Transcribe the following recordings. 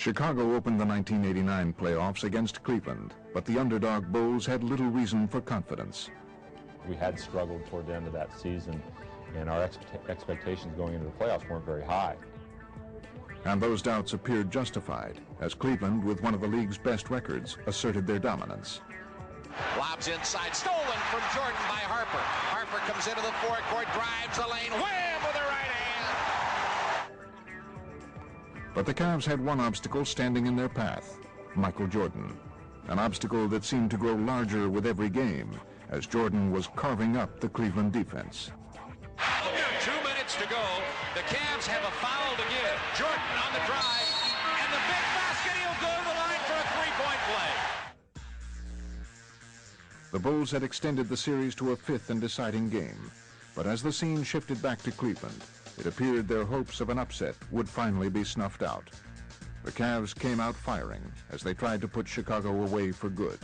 Chicago opened the 1989 playoffs against Cleveland, but the underdog Bulls had little reason for confidence. We had struggled toward the end of that season, and our expectations going into the playoffs weren't very high. And those doubts appeared justified, as Cleveland, with one of the league's best records, asserted their dominance. Lobs inside, stolen from Jordan by Harper. Harper comes into the forecourt, drives the lane, wham with the right hand. But the Cavs had one obstacle standing in their path, Michael Jordan. An obstacle that seemed to grow larger with every game, as Jordan was carving up the Cleveland defense. 2 minutes to go. The Cavs have a foul to give. Jordan on the drive, and the big basket. He'll go to the line for a three-point play. The Bulls had extended the series to a fifth and deciding game, but as the scene shifted back to Cleveland, it appeared their hopes of an upset would finally be snuffed out. The Cavs came out firing as they tried to put Chicago away for good.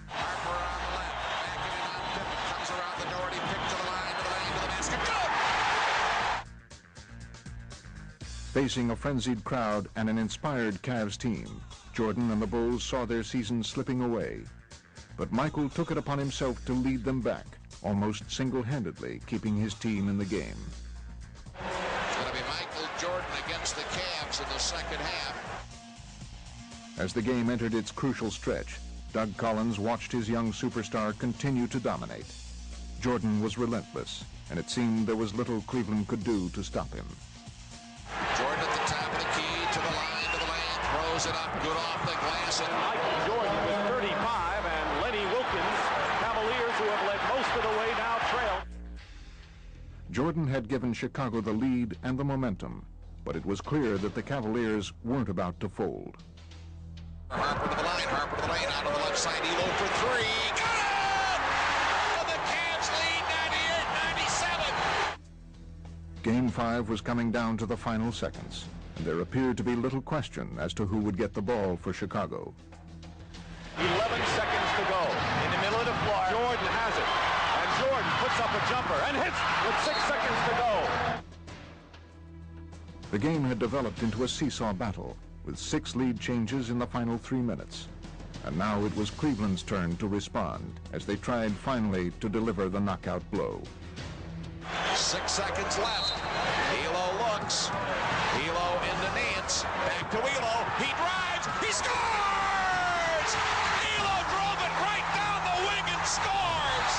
Harper on the left, backing it on Pippen, comes around the Doherty pick to the line, to the basket. Good! Facing a frenzied crowd and an inspired Cavs team, Jordan and the Bulls saw their season slipping away. But Michael took it upon himself to lead them back, almost single-handedly keeping his team in the game. It's going to be Michael Jordan against the Cavs in the second half. As the game entered its crucial stretch, Doug Collins watched his young superstar continue to dominate. Jordan was relentless, and it seemed there was little Cleveland could do to stop him. Jordan at the top of the key, to the lane, throws it up, good off the glass. And Michael Jordan with 35, and Lenny Wilkins, Cavaliers, who have led most of the way, now trail. Jordan had given Chicago the lead and the momentum, but it was clear that the Cavaliers weren't about to fold. Harper to the lane, out on the left side, Elo for three. Got it! The Cavs lead 98-97. Game 5 was coming down to the final seconds, and there appeared to be little question as to who would get the ball for Chicago. 11 seconds to go. In the middle of the floor, Jordan has it. And Jordan puts up a jumper and hits with 6 seconds to go. The game had developed into a seesaw battle, with 6 lead changes in the final 3 minutes. And now it was Cleveland's turn to respond, as they tried finally to deliver the knockout blow. 6 seconds left. Elo looks. Elo into Nance. Back to Elo. He drives. He scores! Elo drove it right down the wing and scores!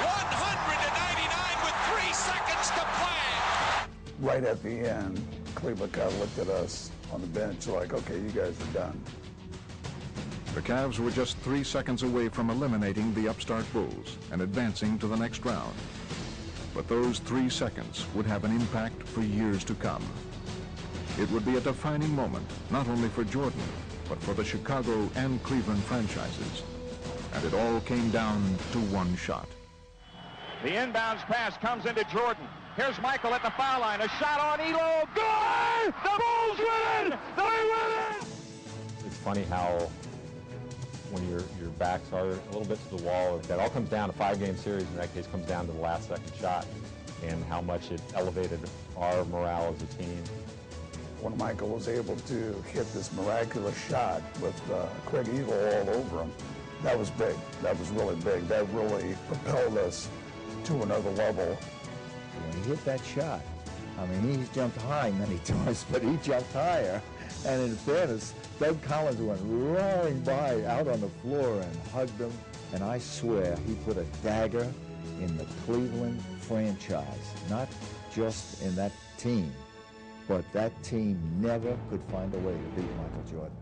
199 with 3 seconds to play. Right at the end, Cleveland kind of looked at us on the bench like, okay, you guys are done. The Cavs were just 3 seconds away from eliminating the upstart Bulls and advancing to the next round. But those 3 seconds would have an impact for years to come. It would be a defining moment, not only for Jordan, but for the Chicago and Cleveland franchises. And it all came down to one shot. The inbounds pass comes into Jordan. Here's Michael at the foul line. A shot on Elo. Good! The Bulls win it! They win it! It's funny how when your backs are a little bit to the wall, that all comes down to a 5-game series. In that case, comes down to the last second shot and how much it elevated our morale as a team. When Michael was able to hit this miraculous shot with Craig Elo all over him, that was big. That was really big. That really propelled us to another level. When he hit that shot, I mean, he's jumped high many times, but he jumped higher. And in fairness, Doug Collins went roaring by out on the floor and hugged him. And I swear he put a dagger in the Cleveland franchise, not just in that team, but that team never could find a way to beat Michael Jordan.